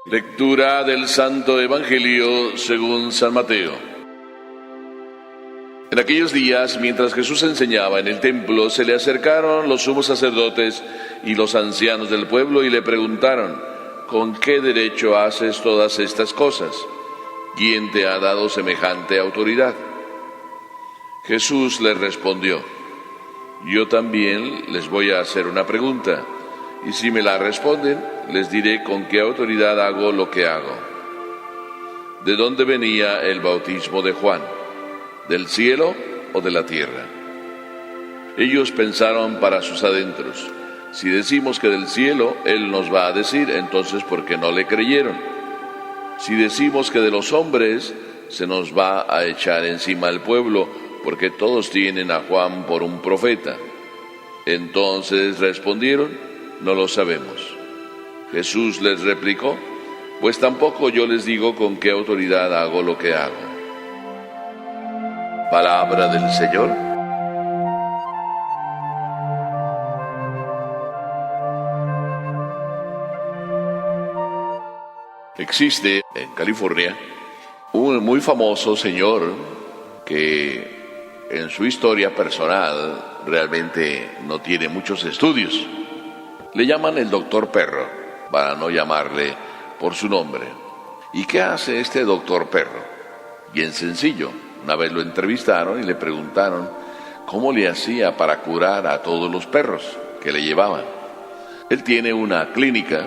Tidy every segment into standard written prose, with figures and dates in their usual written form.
Lectura del Santo Evangelio según San Mateo. En aquellos días, mientras Jesús enseñaba en el templo, se le acercaron los sumos sacerdotes y los ancianos del pueblo y le preguntaron: ¿con qué derecho haces todas estas cosas? ¿Quién te ha dado semejante autoridad? Jesús les respondió: yo también les voy a hacer una pregunta, y si me la responden, les diré con qué autoridad hago lo que hago. ¿De dónde venía el bautismo de Juan? ¿Del cielo o de la tierra? Ellos pensaron para sus adentros: si decimos que del cielo, él nos va a decir, entonces ¿por qué no le creyeron? Si decimos que de los hombres, se nos va a echar encima el pueblo, porque todos tienen a Juan por un profeta. Entonces respondieron: no lo sabemos. Jesús les replicó: pues tampoco yo les digo con qué autoridad hago lo que hago. Palabra del Señor. Existe en California un muy famoso señor que en su historia personal realmente no tiene muchos estudios. Le llaman el Doctor Perro, para no llamarle por su nombre. ¿Y qué hace este Doctor Perro? Bien sencillo. Una vez lo entrevistaron y le preguntaron cómo le hacía para curar a todos los perros que le llevaban. Él tiene una clínica,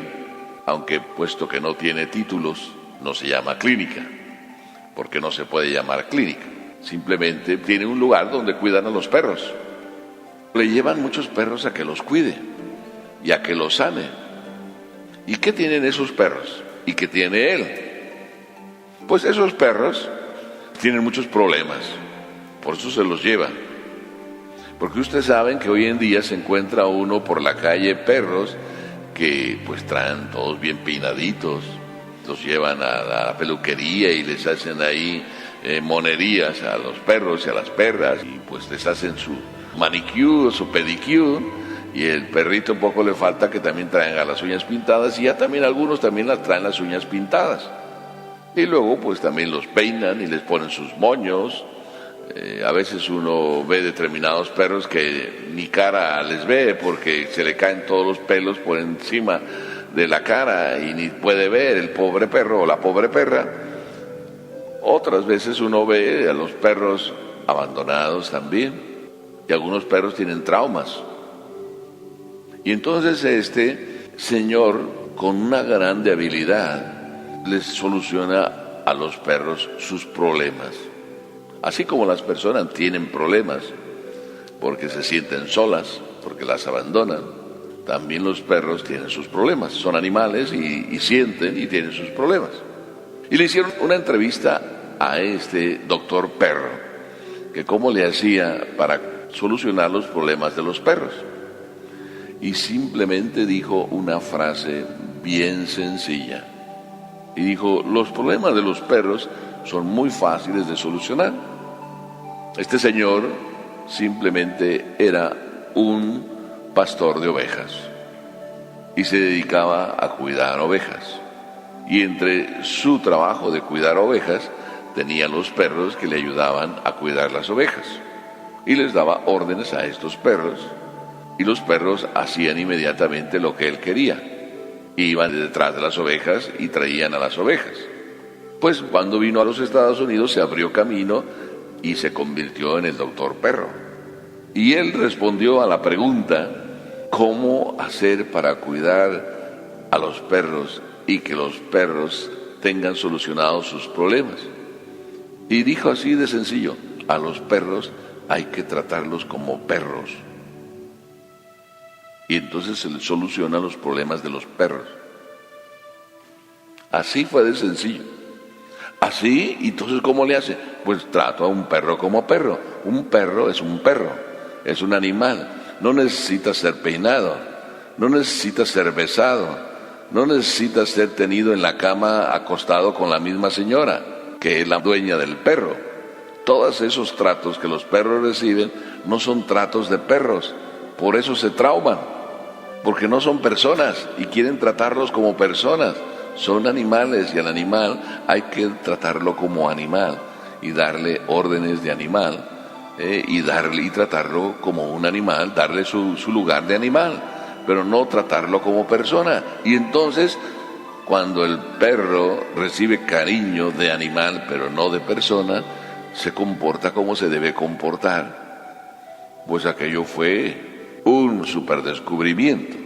aunque puesto que no tiene títulos, no se llama clínica, porque no se puede llamar clínica. Simplemente tiene un lugar donde cuidan a los perros. Le llevan muchos perros a que los cuide y a que los sane. ¿Y qué tienen esos perros? ¿Y qué tiene él? Pues esos perros tienen muchos problemas, por eso se los lleva. Porque ustedes saben que hoy en día se encuentra uno por la calle perros que pues traen todos bien peinaditos, los llevan a la peluquería y les hacen ahí monerías a los perros y a las perras, y pues les hacen su manicure, su pedicure, y el perrito un poco le falta que también traigan las uñas pintadas, y ya también algunos también las traen las uñas pintadas. Y luego pues también los peinan y les ponen sus moños. A veces uno ve determinados perros que ni cara les ve porque se le caen todos los pelos por encima de la cara y ni puede ver el pobre perro o la pobre perra. Otras veces uno ve a los perros abandonados también, y algunos perros tienen traumas. Y entonces este señor, con una grande habilidad, les soluciona a los perros sus problemas. Así como las personas tienen problemas porque se sienten solas, porque las abandonan, también los perros tienen sus problemas. Son animales y sienten y tienen sus problemas. Y le hicieron una entrevista a este doctor perro, que cómo le hacía para solucionar los problemas de los perros. Y simplemente dijo una frase bien sencilla. Y dijo: los problemas de los perros son muy fáciles de solucionar. Este señor simplemente era un pastor de ovejas y se dedicaba a cuidar ovejas. Y entre su trabajo de cuidar ovejas tenía los perros que le ayudaban a cuidar las ovejas. Y les daba órdenes a estos perros, y los perros hacían inmediatamente lo que él quería. Iban detrás de las ovejas y traían a las ovejas. Pues cuando vino a los Estados Unidos se abrió camino y se convirtió en el Doctor Perro. Y él respondió a la pregunta: ¿cómo hacer para cuidar a los perros y que los perros tengan solucionados sus problemas? Y dijo así de sencillo: a los perros hay que tratarlos como perros. Y entonces se les solucionan los problemas de los perros. Así fue de sencillo. Así, entonces ¿cómo le hace? Pues trato a un perro como perro. Un perro, es un animal. No necesita ser peinado, no necesita ser besado, no necesita ser tenido en la cama acostado con la misma señora, que es la dueña del perro. Todos esos tratos que los perros reciben no son tratos de perros, por eso se trauman, porque no son personas y quieren tratarlos como personas. son animales y al animal hay que tratarlo como animal y darle órdenes de animal y tratarlo como un animal, darle su lugar de animal, pero no tratarlo como persona. Y entonces, cuando el perro recibe cariño de animal, pero no de persona, se comporta como se debe comportar. Pues aquello fue un superdescubrimiento.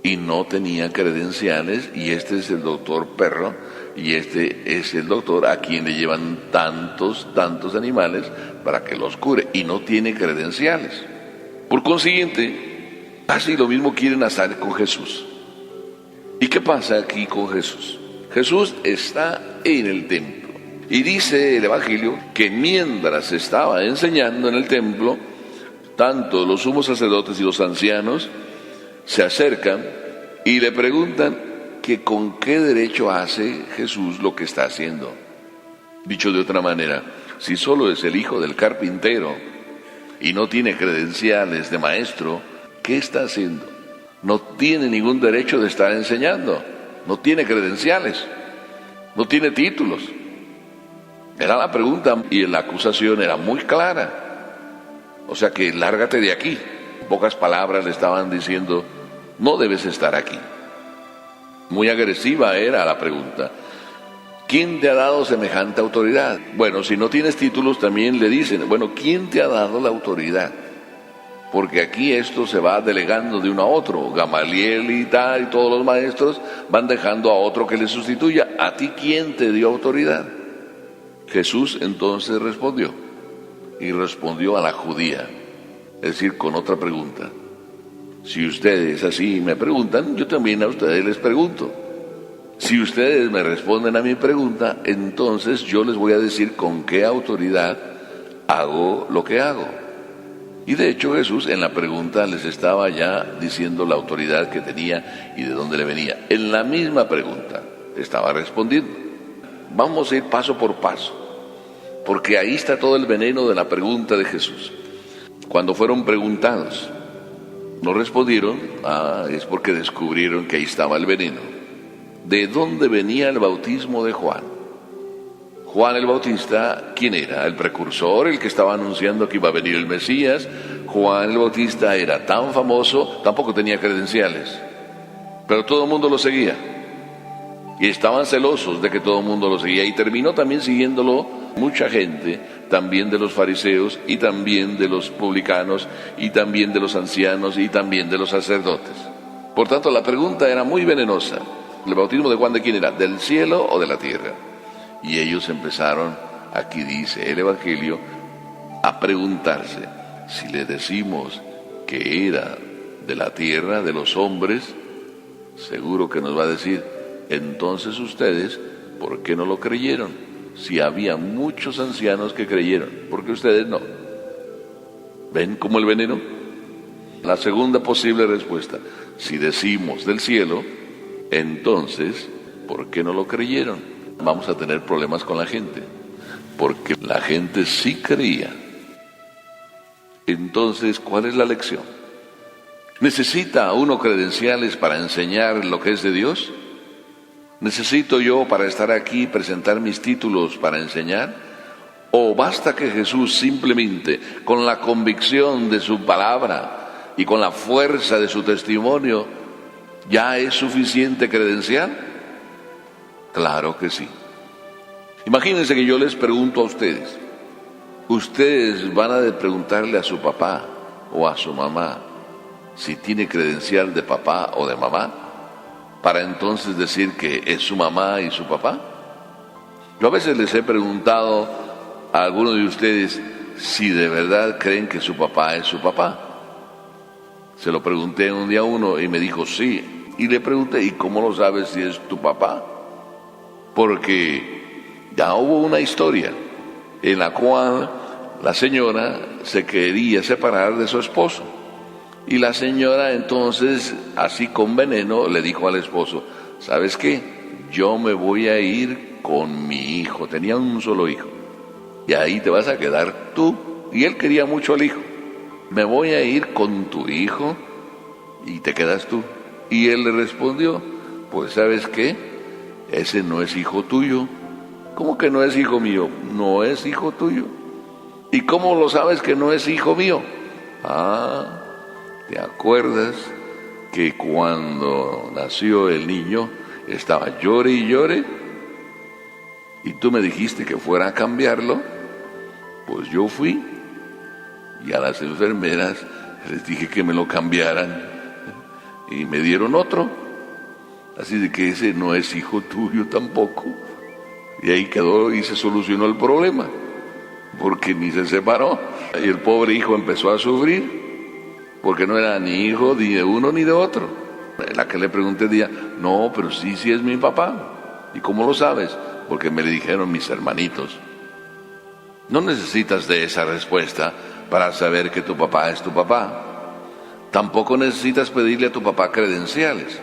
Y no tenía credenciales, y este es el doctor perro, y este es el doctor a quien le llevan tantos animales para que los cure, y no tiene credenciales. Por consiguiente, casi lo mismo quieren hacer con Jesús. ¿Y qué pasa aquí con Jesús? Jesús está en el templo, y dice el Evangelio que mientras estaba enseñando en el templo, tanto los sumos sacerdotes y los ancianos se acercan y le preguntan que con qué derecho hace Jesús lo que está haciendo. Dicho de otra manera, si solo es el hijo del carpintero y no tiene credenciales de maestro, ¿qué está haciendo? No tiene ningún derecho de estar enseñando, no tiene credenciales, no tiene títulos. Era la pregunta y la acusación era muy clara. O sea que lárgate de aquí. En pocas palabras le estaban diciendo, no debes estar aquí. Muy agresiva era la pregunta. ¿Quién te ha dado semejante autoridad? Bueno, si no tienes títulos también le dicen, bueno, ¿quién te ha dado la autoridad? Porque aquí esto se va delegando de uno a otro. Gamaliel y tal, y todos los maestros van dejando a otro que le sustituya. ¿A ti quién te dio autoridad? Jesús entonces respondió, y respondió a la judía, es decir, con otra pregunta. Si ustedes así me preguntan, yo también a ustedes les pregunto. Si ustedes me responden a mi pregunta, entonces yo les voy a decir con qué autoridad hago lo que hago. Y de hecho Jesús en la pregunta les estaba ya diciendo la autoridad que tenía y de dónde le venía. En la misma pregunta estaba respondiendo. Vamos a ir paso por paso, porque ahí está todo el veneno de la pregunta de Jesús. Cuando fueron preguntados, no respondieron, es porque descubrieron que ahí estaba el veneno. ¿De dónde venía el bautismo de Juan? Juan el Bautista, ¿quién era? El precursor, el que estaba anunciando que iba a venir el Mesías. Juan el Bautista era tan famoso, tampoco tenía credenciales, pero todo el mundo lo seguía. Y estaban celosos de que todo el mundo lo seguía, y terminó también siguiéndolo mucha gente, también de los fariseos, y también de los publicanos, y también de los ancianos, y también de los sacerdotes. Por tanto, la pregunta era muy venenosa. ¿El bautismo de Juan de quién era? ¿Del cielo o de la tierra? Y ellos empezaron, aquí dice el Evangelio, a preguntarse, si le decimos que era de la tierra, de los hombres, seguro que nos va a decir, entonces ustedes, ¿por qué no lo creyeron? Si había muchos ancianos que creyeron, ¿por qué ustedes no? ¿Ven cómo el veneno? La segunda posible respuesta, si decimos del cielo, entonces, ¿por qué no lo creyeron? Vamos a tener problemas con la gente, porque la gente sí creía. Entonces, ¿cuál es la lección? ¿Necesita uno credenciales para enseñar lo que es de Dios? ¿Necesito yo para estar aquí presentar mis títulos para enseñar? ¿O basta que Jesús simplemente con la convicción de su palabra y con la fuerza de su testimonio ya es suficiente credencial? Claro que sí. Imagínense que yo les pregunto a ustedes, ustedes van a preguntarle a su papá o a su mamá si tiene credencial de papá o de mamá, para entonces decir que es su mamá y su papá. Yo a veces les he preguntado a algunos de ustedes si de verdad creen que su papá es su papá. Se lo pregunté un día a uno y me dijo sí. Y le pregunté, ¿y cómo lo sabes si es tu papá? Porque ya hubo una historia en la cual la señora se quería separar de su esposo. Y la señora entonces, así con veneno, le dijo al esposo, ¿sabes qué? Yo me voy a ir con mi hijo. Tenía un solo hijo. Y ahí te vas a quedar tú. Y él quería mucho al hijo. Me voy a ir con tu hijo y te quedas tú. Y él le respondió, pues ¿sabes qué? ese no es hijo tuyo. ¿Cómo que no es hijo mío? No es hijo tuyo. ¿Y cómo lo sabes que no es hijo mío? ¿Te acuerdas que cuando nació el niño estaba llore y llore? Y tú me dijiste que fuera a cambiarlo. Pues yo fui y a las enfermeras les dije que me lo cambiaran y me dieron otro. Así de que ese no es hijo tuyo tampoco. Y ahí quedó y se solucionó el problema, porque ni se separó. Y el pobre hijo empezó a sufrir, porque no era ni hijo ni de uno ni de otro. La que le pregunté día, no, pero sí es mi papá. ¿Y cómo lo sabes? Porque me le dijeron mis hermanitos. No necesitas de esa respuesta para saber que tu papá es tu papá. Tampoco necesitas pedirle a tu papá credenciales.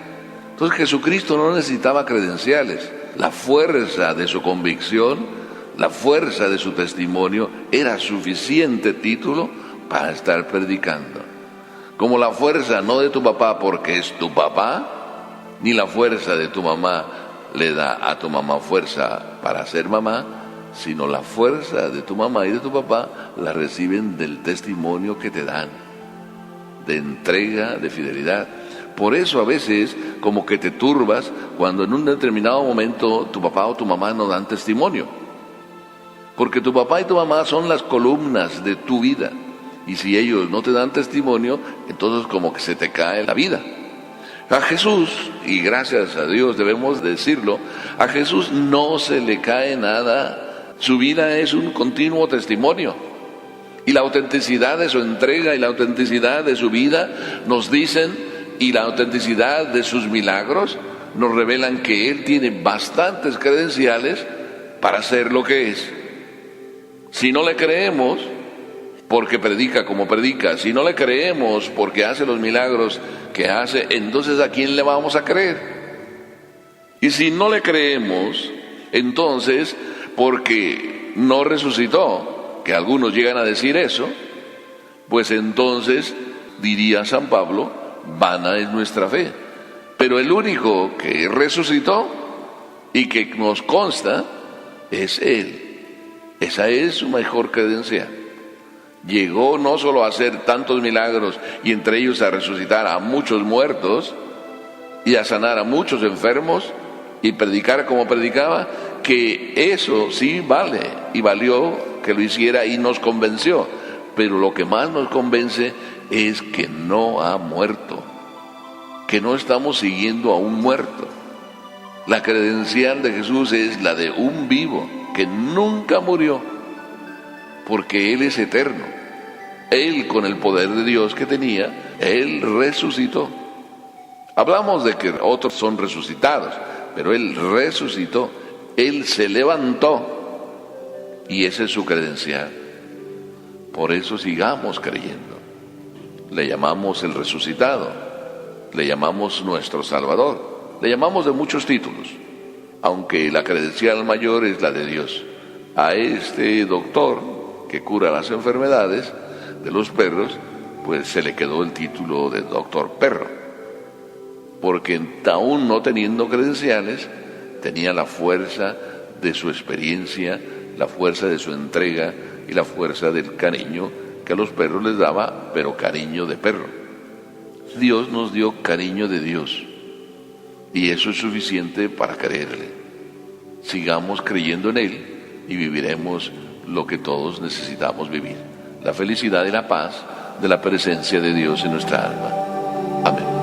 Entonces Jesucristo no necesitaba credenciales. La fuerza de su convicción, la fuerza de su testimonio era suficiente título para estar predicando. Como la fuerza no de tu papá porque es tu papá, ni la fuerza de tu mamá le da a tu mamá fuerza para ser mamá, sino la fuerza de tu mamá y de tu papá la reciben del testimonio que te dan, de entrega, de fidelidad. Por eso a veces como que te turbas cuando en un determinado momento tu papá o tu mamá no dan testimonio. Porque tu papá y tu mamá son las columnas de tu vida. Y si ellos no te dan testimonio, entonces como que se te cae la vida. A Jesús, y gracias a Dios debemos decirlo, a Jesús no se le cae nada. Su vida es un continuo testimonio. Y la autenticidad de su entrega y la autenticidad de su vida nos dicen, y la autenticidad de sus milagros nos revelan que Él tiene bastantes credenciales para ser lo que es. Si no le creemos porque predica como predica, si no le creemos porque hace los milagros que hace, entonces ¿a quién le vamos a creer? Y si no le creemos, entonces porque no resucitó, que algunos llegan a decir eso, pues entonces diría San Pablo, vana es nuestra fe. Pero el único que resucitó y que nos consta es Él. Esa es su mejor credencial. Llegó no solo a hacer tantos milagros y entre ellos a resucitar a muchos muertos y a sanar a muchos enfermos y predicar como predicaba, que eso sí vale y valió que lo hiciera y nos convenció. Pero lo que más nos convence es que no ha muerto, que no estamos siguiendo a un muerto. La credencial de Jesús es la de un vivo, que nunca murió, porque Él es eterno. Él, con el poder de Dios que tenía, Él resucitó. Hablamos de que otros son resucitados, pero Él resucitó, Él se levantó, y esa es su credencial. Por eso sigamos creyendo. Le llamamos el resucitado, le llamamos nuestro Salvador, le llamamos de muchos títulos, aunque la credencial mayor es la de Dios. A este doctor que cura las enfermedades de los perros, pues se le quedó el título de doctor perro, porque aún no teniendo credenciales, tenía la fuerza de su experiencia, la fuerza de su entrega y la fuerza del cariño que a los perros les daba, pero cariño de perro. Dios nos dio cariño de Dios y eso es suficiente para creerle. Sigamos creyendo en Él y viviremos lo que todos necesitamos vivir: la felicidad y la paz de la presencia de Dios en nuestra alma. Amén.